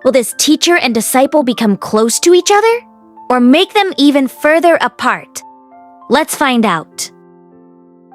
Will this teacher and disciple become close to each other? Or make them even further apart? Let's find out.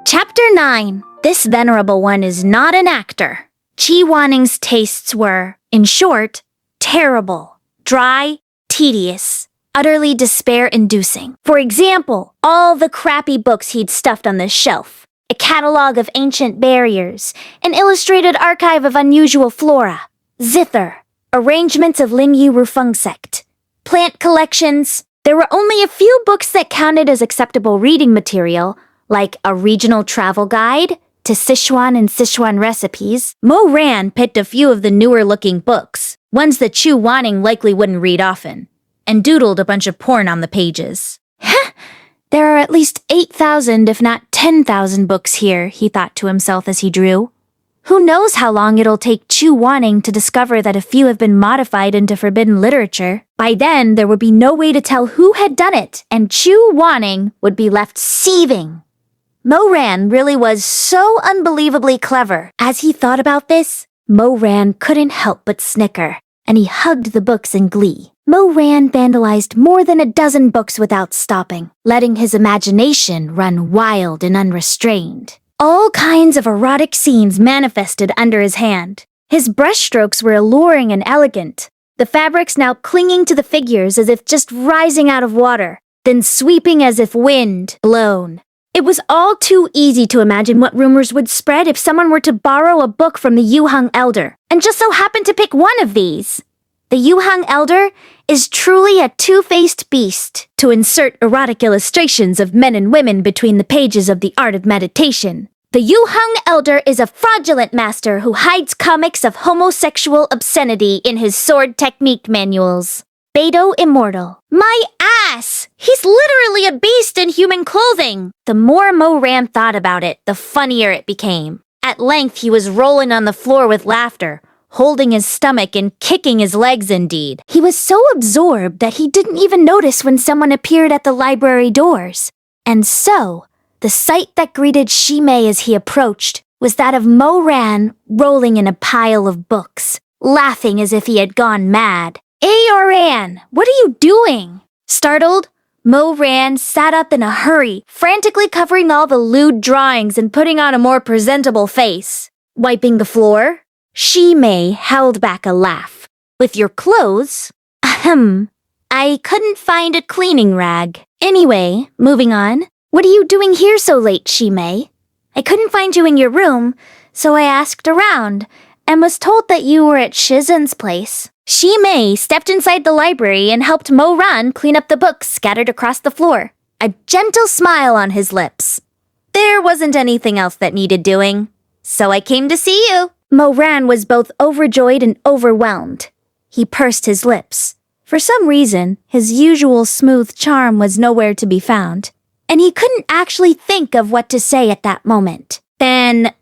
Chapter 9. This venerable one is not an actor. Chu Wanning's tastes were, in short, terrible, dry, tedious, utterly despair-inducing. For example, all the crappy books he'd stuffed on the shelf, a catalog of ancient barriers, an illustrated archive of unusual flora, zither, arrangements of Limyu Rufungsect, plant collections. There were only a few books that counted as acceptable reading material, like a regional travel guide to Sichuan and Sichuan recipes. Moran picked a few of the newer-looking books, ones that Chu Wanning likely wouldn't read often, and doodled a bunch of porn on the pages. There are at least 8,000 if not 10,000 books here, he thought to himself as he drew. Who knows how long it'll take Chu Wanning to discover that a few have been modified into forbidden literature. By then, there would be no way to tell who had done it, and Chu Wanning would be left seething. Moran really was so unbelievably clever. As he thought about this, Moran couldn't help but snicker, and he hugged the books in glee. Moran vandalized more than a dozen books without stopping, letting his imagination run wild and unrestrained. All kinds of erotic scenes manifested under his hand. His brushstrokes were alluring and elegant, the fabrics now clinging to the figures as if just rising out of water, then sweeping as if wind blown. It was all too easy to imagine what rumors would spread if someone were to borrow a book from the Yuhang Elder, and just so happened to pick one of these. The Yuhang Elder is truly a two-faced beast, to insert erotic illustrations of men and women between the pages of the Art of Meditation. The Yuhang Elder is a fraudulent master who hides comics of homosexual obscenity in his sword technique manuals. Beidou Immortal. My ass! He's literally a beast in human clothing! The more Moran thought about it, the funnier it became. At length, he was rolling on the floor with laughter, holding his stomach and kicking his legs indeed. He was so absorbed that he didn't even notice when someone appeared at the library doors. And so, the sight that greeted Shimei as he approached was that of Moran rolling in a pile of books, laughing as if he had gone mad. Moran, what are you doing? Startled, Moran sat up in a hurry, frantically covering all the lewd drawings and putting on a more presentable face. Wiping the floor, Shimei held back a laugh. With your clothes? Ahem. I couldn't find a cleaning rag. Anyway, moving on. What are you doing here so late, Shimei? I couldn't find you in your room, so I asked around, and was told that you were at Shizun's place. Shimei stepped inside the library and helped Moran clean up the books scattered across the floor, a gentle smile on his lips. There wasn't anything else that needed doing, so I came to see you. Moran was both overjoyed and overwhelmed. He pursed his lips. For some reason, his usual smooth charm was nowhere to be found, and he couldn't actually think of what to say at that moment. Then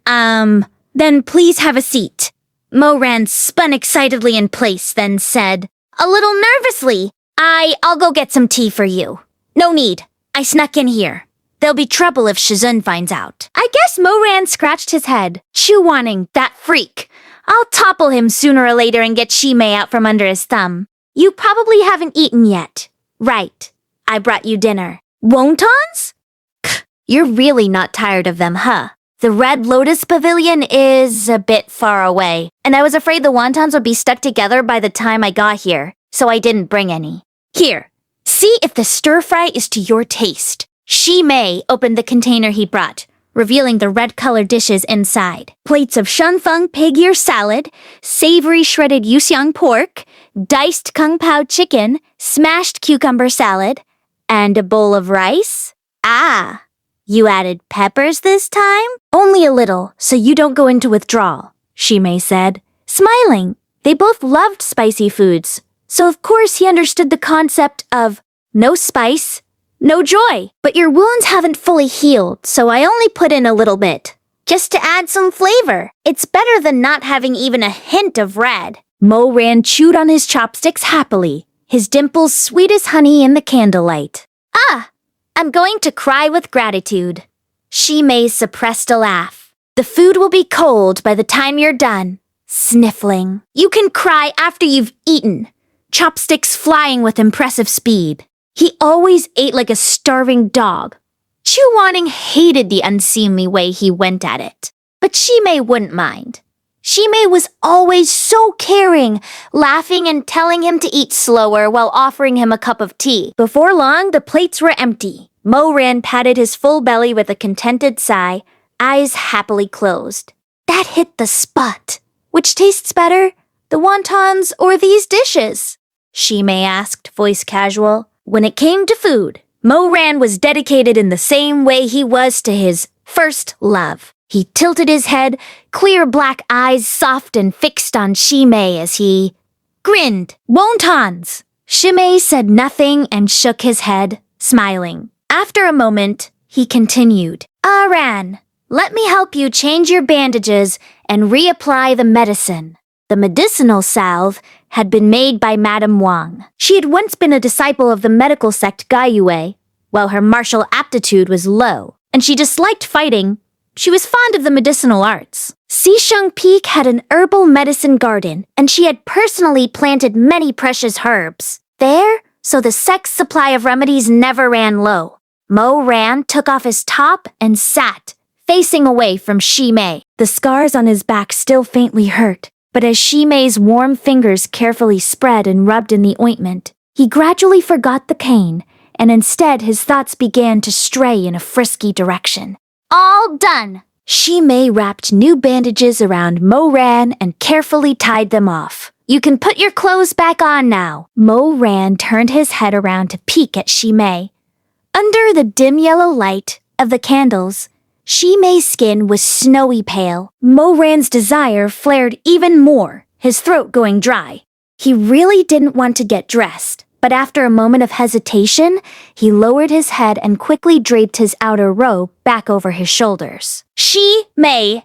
please have a seat. Moran spun excitedly in place, then said, a little nervously, I'll go get some tea for you. No need. I snuck in here. There'll be trouble if Shizun finds out. I guess Moran scratched his head. Chu Wanning, that freak. I'll topple him sooner or later and get Shimei out from under his thumb. You probably haven't eaten yet. Right. I brought you dinner. Wontons? You're really not tired of them, huh? The Red Lotus Pavilion is a bit far away, and I was afraid the wontons would be stuck together by the time I got here, so I didn't bring any. Here, see if the stir-fry is to your taste. Shimei opened the container he brought, revealing the red-colored dishes inside. Plates of shunfeng pig ear salad, savory shredded yuxiang pork, diced kung pao chicken, smashed cucumber salad, and a bowl of rice. Ah! You added peppers this time? Only a little, so you don't go into withdrawal, Shimei said, smiling. They both loved spicy foods, so of course he understood the concept of no spice, no joy. But your wounds haven't fully healed, so I only put in a little bit, just to add some flavor. It's better than not having even a hint of red. Moran chewed on his chopsticks happily, his dimples sweet as honey in the candlelight. Ah! I'm going to cry with gratitude. Shimei suppressed a laugh. The food will be cold by the time you're done. sniffling. You can cry after you've eaten, chopsticks flying with impressive speed. He always ate like a starving dog. Chu Wanning hated the unseemly way he went at it, but Shimei wouldn't mind. Shimei was always so caring, laughing and telling him to eat slower while offering him a cup of tea. Before long, the plates were empty. Moran patted his full belly with a contented sigh, eyes happily closed. That hit the spot. Which tastes better, the wontons or these dishes? Shimei asked, voice casual. When it came to food, Moran was dedicated in the same way he was to his first love. He tilted his head, clear black eyes soft and fixed on Shimei as he grinned. Wontons! Shimei said nothing and shook his head, smiling. After a moment, he continued. Aran, let me help you change your bandages and reapply the medicine. The medicinal salve had been made by Madame Wang. She had once been a disciple of the medical sect Gaiyue. While her martial aptitude was low, and she disliked fighting, she was fond of the medicinal arts. Xisheng Peak had an herbal medicine garden, and she had personally planted many precious herbs. There, so the sect's supply of remedies never ran low. Moran took off his top and sat, facing away from Shimei. The scars on his back still faintly hurt, but as Shimei's warm fingers carefully spread and rubbed in the ointment, he gradually forgot the pain, and instead his thoughts began to stray in a frisky direction. All done! Shimei wrapped new bandages around Moran and carefully tied them off. You can put your clothes back on now. Moran turned his head around to peek at Shimei. Under the dim yellow light of the candles, Shimei's skin was snowy pale. Moran's desire flared even more, his throat going dry. He really didn't want to get dressed. But after a moment of hesitation, he lowered his head and quickly draped his outer robe back over his shoulders. Shimei,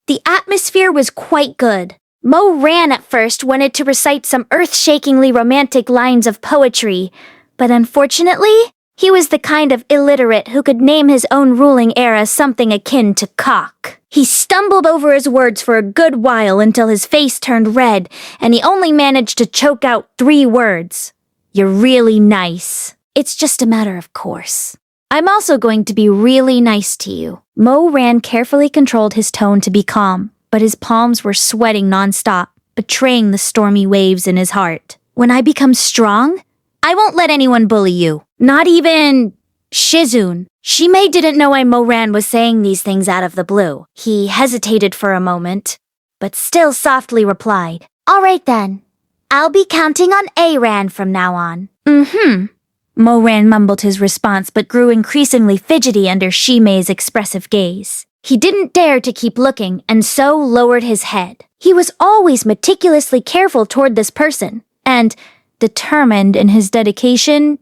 The atmosphere was quite good. Moran at first wanted to recite some earth-shakingly romantic lines of poetry, but unfortunately, he was the kind of illiterate who could name his own ruling era something akin to cock. He stumbled over his words for a good while until his face turned red, and he only managed to choke out 3 words. You're really nice. It's just a matter of course. I'm also going to be really nice to you. Moran carefully controlled his tone to be calm, but his palms were sweating nonstop, betraying the stormy waves in his heart. When I become strong, I won't let anyone bully you. Not even Shizun. Shimei didn't know why Moran was saying these things out of the blue. He hesitated for a moment, but still softly replied, All right then. I'll be counting on Aran from now on. Moran mumbled his response but grew increasingly fidgety under Shimei's expressive gaze. He didn't dare to keep looking and so lowered his head. He was always meticulously careful toward this person and determined in his dedication.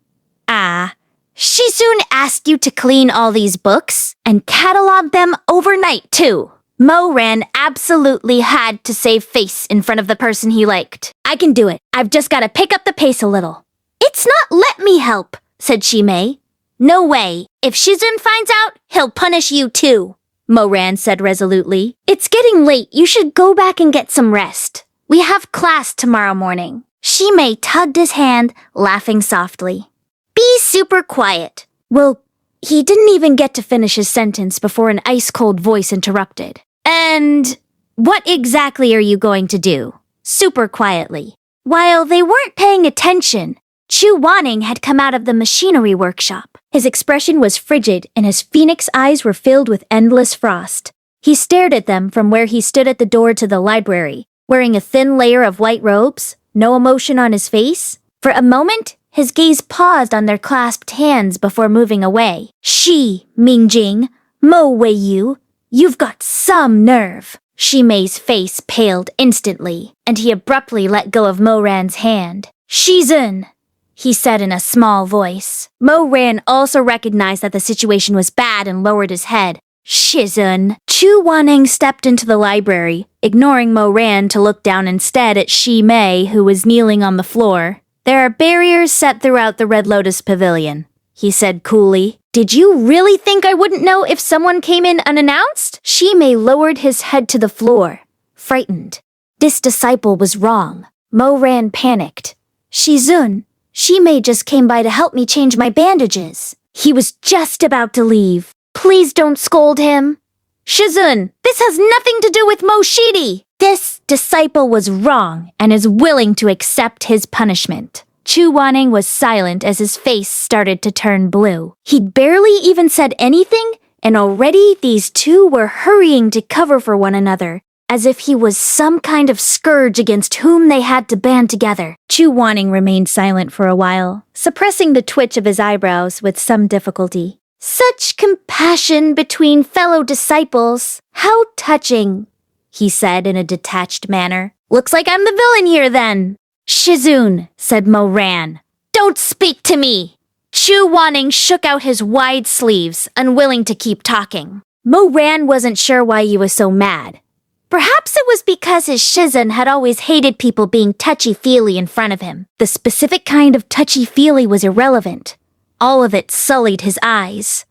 Shizun asked you to clean all these books and catalog them overnight too. Moran absolutely had to save face in front of the person he liked. I can do it. I've just got to pick up the pace a little. It's not let me help, said Shimei. No way. If Shizun finds out, he'll punish you too, Moran said resolutely. It's getting late. You should go back and get some rest. We have class tomorrow morning. Shimei tugged his hand, laughing softly. Be super quiet. Well, he didn't even get to finish his sentence before an ice-cold voice interrupted. And what exactly are you going to do? Super quietly. While they weren't paying attention, Chu Wanning had come out of the machinery workshop. His expression was frigid and his phoenix eyes were filled with endless frost. He stared at them from where he stood at the door to the library, wearing a thin layer of white robes, no emotion on his face. For a moment, his gaze paused on their clasped hands before moving away. Shi, Mingjing, Mo Weiyu, you've got some nerve. Shimei's face paled instantly, and he abruptly let go of Moran's hand. Shizun, he said in a small voice. Moran also recognized that the situation was bad and lowered his head. Shizun. Chu Wanning stepped into the library, ignoring Moran to look down instead at Shimei, who was kneeling on the floor. There are barriers set throughout the Red Lotus Pavilion, he said coolly. Did you really think I wouldn't know if someone came in unannounced? Shimei lowered his head to the floor, frightened. This disciple was wrong. Moran panicked. Shizun, Shimei just came by to help me change my bandages. He was just about to leave. Please don't scold him. Shizun, this has nothing to do with Moshidi. This disciple was wrong and is willing to accept his punishment. Chu Wanning was silent as his face started to turn blue. He'd barely even said anything, and already these two were hurrying to cover for one another, as if he was some kind of scourge against whom they had to band together. Chu Wanning remained silent for a while, suppressing the twitch of his eyebrows with some difficulty. Such compassion between fellow disciples. How touching, he said in a detached manner. Looks like I'm the villain here then. Shizun, said Moran. Don't speak to me. Chu Wanning shook out his wide sleeves, unwilling to keep talking. Moran wasn't sure why he was so mad. Perhaps it was because his Shizun had always hated people being touchy-feely in front of him. The specific kind of touchy-feely was irrelevant. All of it sullied his eyes.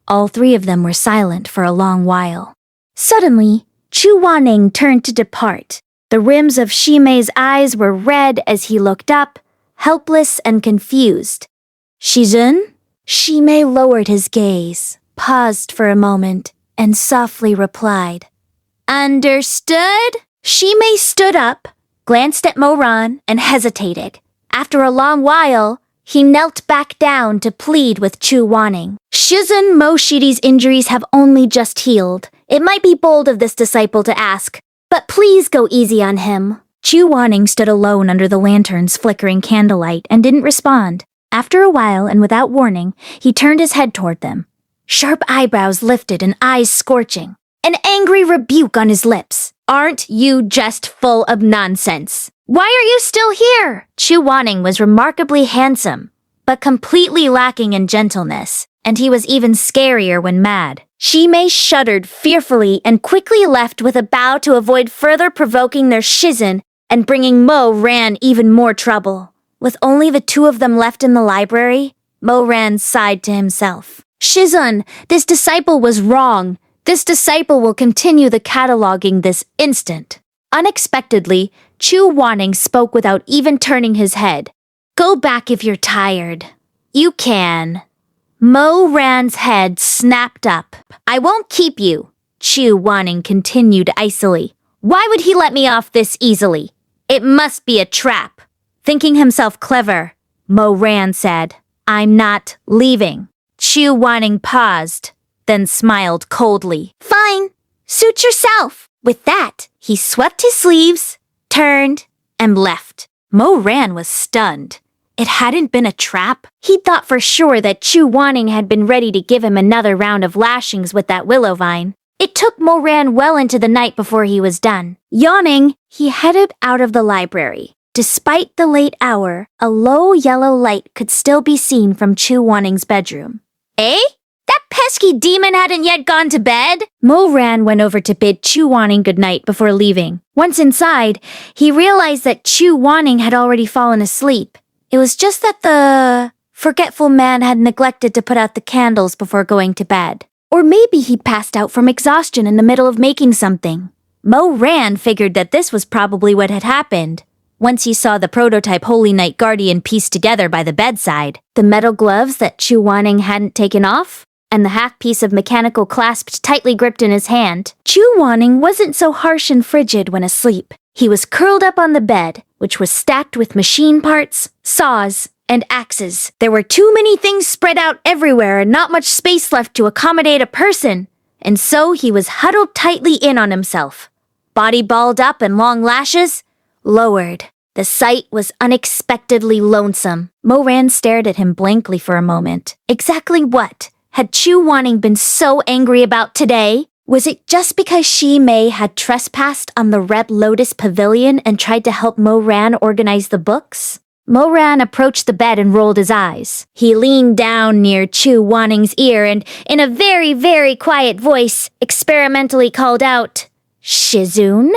All three of them were silent for a long while. Suddenly, Chu Wanning turned to depart. The rims of Shimei's eyes were red as he looked up, helpless and confused. Shizun? Shimei lowered his gaze, paused for a moment, and softly replied. Understood? Shimei stood up, glanced at Moran, and hesitated. After a long while, he knelt back down to plead with Chu Wanning. Shizun Moshidi's injuries have only just healed. It might be bold of this disciple to ask, but please go easy on him. Chu Wanning stood alone under the lantern's flickering candlelight and didn't respond. After a while, and without warning, he turned his head toward them. Sharp eyebrows lifted and eyes scorching. An angry rebuke on his lips. Aren't you just full of nonsense? Why are you still here? Chu Wanning was remarkably handsome, but completely lacking in gentleness, and he was even scarier when mad. Shimei shuddered fearfully and quickly left with a bow to avoid further provoking their Shizun and bringing Moran even more trouble. With only the two of them left in the library, Moran sighed to himself. Shizun, this disciple was wrong. This disciple will continue the cataloging this instant. Unexpectedly, Chu Wanning spoke without even turning his head. Go back if you're tired. You can. Moran's head snapped up. I won't keep you, Chu Wanning continued icily. Why would he let me off this easily? It must be a trap. Thinking himself clever, Moran said, I'm not leaving. Chu Wanning paused, then smiled coldly. Fine, suit yourself. With that, he swept his sleeves, turned, and left. Moran was stunned. It hadn't been a trap. He'd thought for sure that Chu Wanning had been ready to give him another round of lashings with that willow vine. It took Moran well into the night before he was done. Yawning, he headed out of the library. Despite the late hour, a low yellow light could still be seen from Chu Wanning's bedroom. Eh? That pesky demon hadn't yet gone to bed? Moran went over to bid Chu Wanning goodnight before leaving. Once inside, he realized that Chu Wanning had already fallen asleep. It was just that the forgetful man had neglected to put out the candles before going to bed. Or maybe he passed out from exhaustion in the middle of making something. Moran figured that this was probably what had happened. Once he saw the prototype Holy Night Guardian pieced together by the bedside, the metal gloves that Chu Wanning hadn't taken off, and the half-piece of mechanical clasped tightly gripped in his hand, Chu Wanning wasn't so harsh and frigid when asleep. He was curled up on the bed, which was stacked with machine parts, saws, and axes. There were too many things spread out everywhere and not much space left to accommodate a person, and so he was huddled tightly in on himself. Body balled up and long lashes lowered. The sight was unexpectedly lonesome. Moran stared at him blankly for a moment. Exactly what had Chu Wanning been so angry about today? Was it just because Shimei had trespassed on the Red Lotus Pavilion and tried to help Moran organize the books? Moran approached the bed and rolled his eyes. He leaned down near Chu Wanning's ear and, in a very, very quiet voice, experimentally called out, Shizun?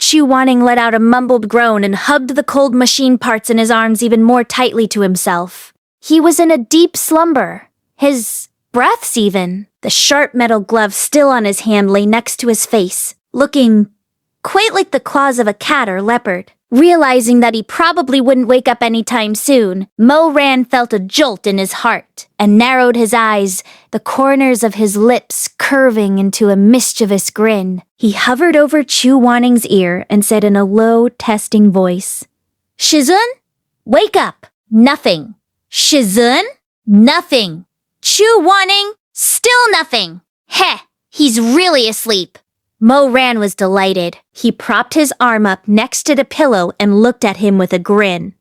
Chu Wanning let out a mumbled groan and hugged the cold machine parts in his arms even more tightly to himself. He was in a deep slumber. His breaths even. The sharp metal glove still on his hand lay next to his face, looking quite like the claws of a cat or leopard. Realizing that he probably wouldn't wake up anytime soon, Moran felt a jolt in his heart and narrowed his eyes, the corners of his lips curving into a mischievous grin. He hovered over Chu Wanning's ear and said in a low, testing voice, "Shizun? Wake up! Nothing. Shizun? Nothing. Chu Wanning? Still nothing. Heh, he's really asleep." Moran was delighted. He propped his arm up next to the pillow and looked at him with a grin.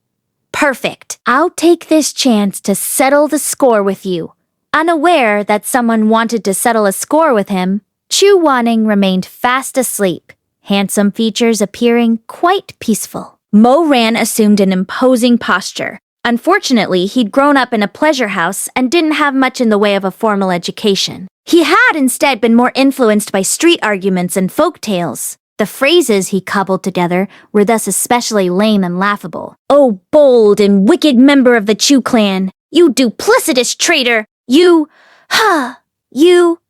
"Perfect. I'll take this chance to settle the score with you." Unaware that someone wanted to settle a score with him, Chu Wanning remained fast asleep, handsome features appearing quite peaceful. Moran assumed an imposing posture. Unfortunately, he'd grown up in a pleasure house and didn't have much in the way of a formal education. He had instead been more influenced by street arguments and folk tales. The phrases he cobbled together were thus especially lame and laughable. "Oh, bold and wicked member of the Chu clan! You duplicitous traitor! You... you...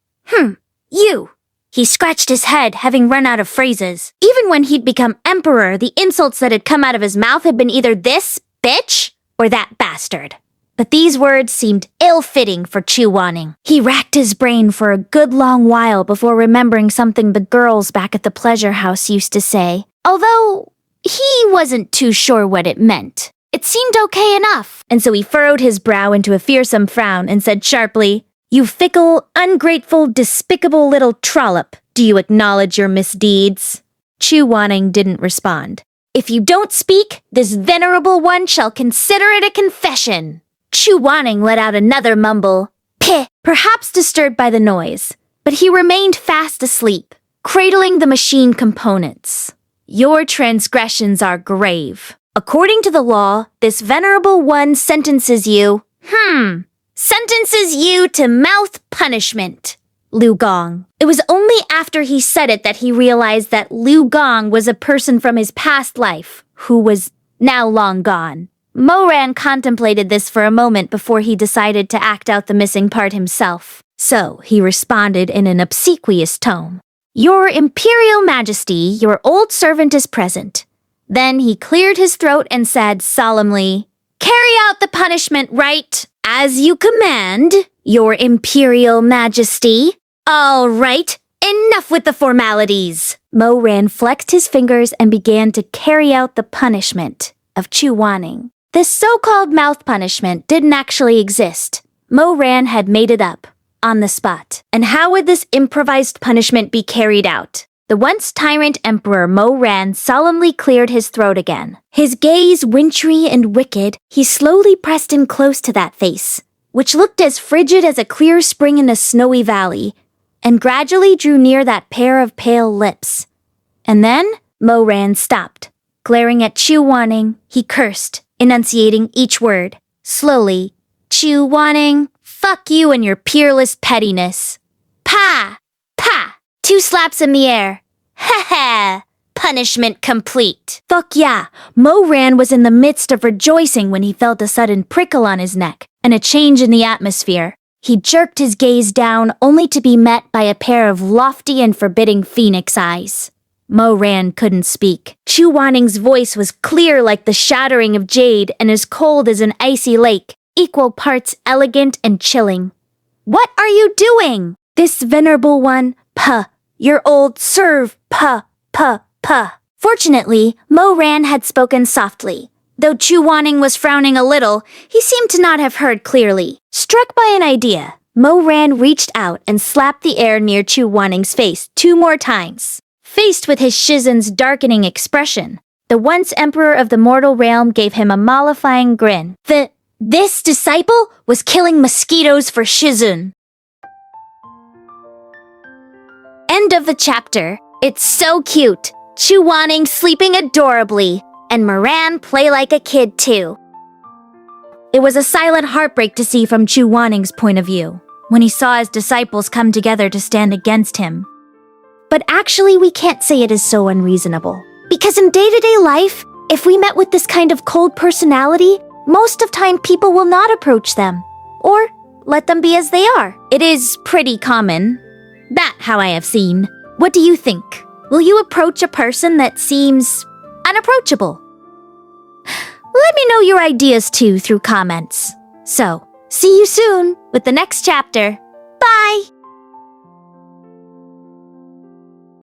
you..." He scratched his head, having run out of phrases. Even when he'd become emperor, the insults that had come out of his mouth had been either this bitch or that bastard. But these words seemed ill-fitting for Chu Wanning. He racked his brain for a good long while before remembering something the girls back at the pleasure house used to say, although he wasn't too sure what it meant. It seemed okay enough, and so he furrowed his brow into a fearsome frown and said sharply, "You fickle, ungrateful, despicable little trollop, do you acknowledge your misdeeds?" Chu Wanning didn't respond. "If you don't speak, this venerable one shall consider it a confession." Chu Wanning let out another mumble, "Peh," perhaps disturbed by the noise, but he remained fast asleep, cradling the machine components. "Your transgressions are grave. According to the law, this venerable one sentences you, sentences you to mouth punishment." Liu Gong. It was only after he said it that he realized that Liu Gong was a person from his past life, who was now long gone. Moran contemplated this for a moment before he decided to act out the missing part himself. So he responded in an obsequious tone, "Your Imperial Majesty, your old servant is present." Then he cleared his throat and said solemnly, "Carry out the punishment right, as you command, your Imperial Majesty." "All right, enough with the formalities." Moran flexed his fingers and began to carry out the punishment of Chu Wanning. This so-called mouth punishment didn't actually exist. Moran had made it up, on the spot. And how would this improvised punishment be carried out? The once tyrant emperor Moran solemnly cleared his throat again. His gaze wintry and wicked, he slowly pressed in close to that face, which looked as frigid as a clear spring in a snowy valley, and gradually drew near that pair of pale lips. And then Moran stopped. Glaring at Chu Wanning, he cursed, enunciating each word. Slowly, "Chu Wanning, fuck you and your peerless pettiness." "Pa! Pa!" 2 slaps in the air. "Ha ha! Punishment complete." Fuck yeah! Moran was in the midst of rejoicing when he felt a sudden prickle on his neck and a change in the atmosphere. He jerked his gaze down only to be met by a pair of lofty and forbidding phoenix eyes. Moran couldn't speak. Chu Wanning's voice was clear like the shattering of jade and as cold as an icy lake, equal parts elegant and chilling. "What are you doing?" "This venerable one, your old serve, Fortunately, Moran had spoken softly. Though Chu Wanning was frowning a little, he seemed to not have heard clearly. Struck by an idea, Moran reached out and slapped the air near Chu Wanning's face 2 more times. Faced with his Shizun's darkening expression, the once emperor of the mortal realm gave him a mollifying grin. This disciple was killing mosquitoes for Shizun. End of the chapter. It's so cute. Chu Wanning sleeping adorably, and Moran play like a kid too. It was a silent heartbreak to see from Chu Wanning's point of view, when he saw his disciples come together to stand against him. But actually, we can't say it is so unreasonable. Because in day-to-day life, if we met with this kind of cold personality, most of time people will not approach them, or let them be as they are. It is pretty common. That how I have seen. What do you think? Will you approach a person that seems unapproachable? Let me know your ideas too through comments. So, see you soon with the next chapter.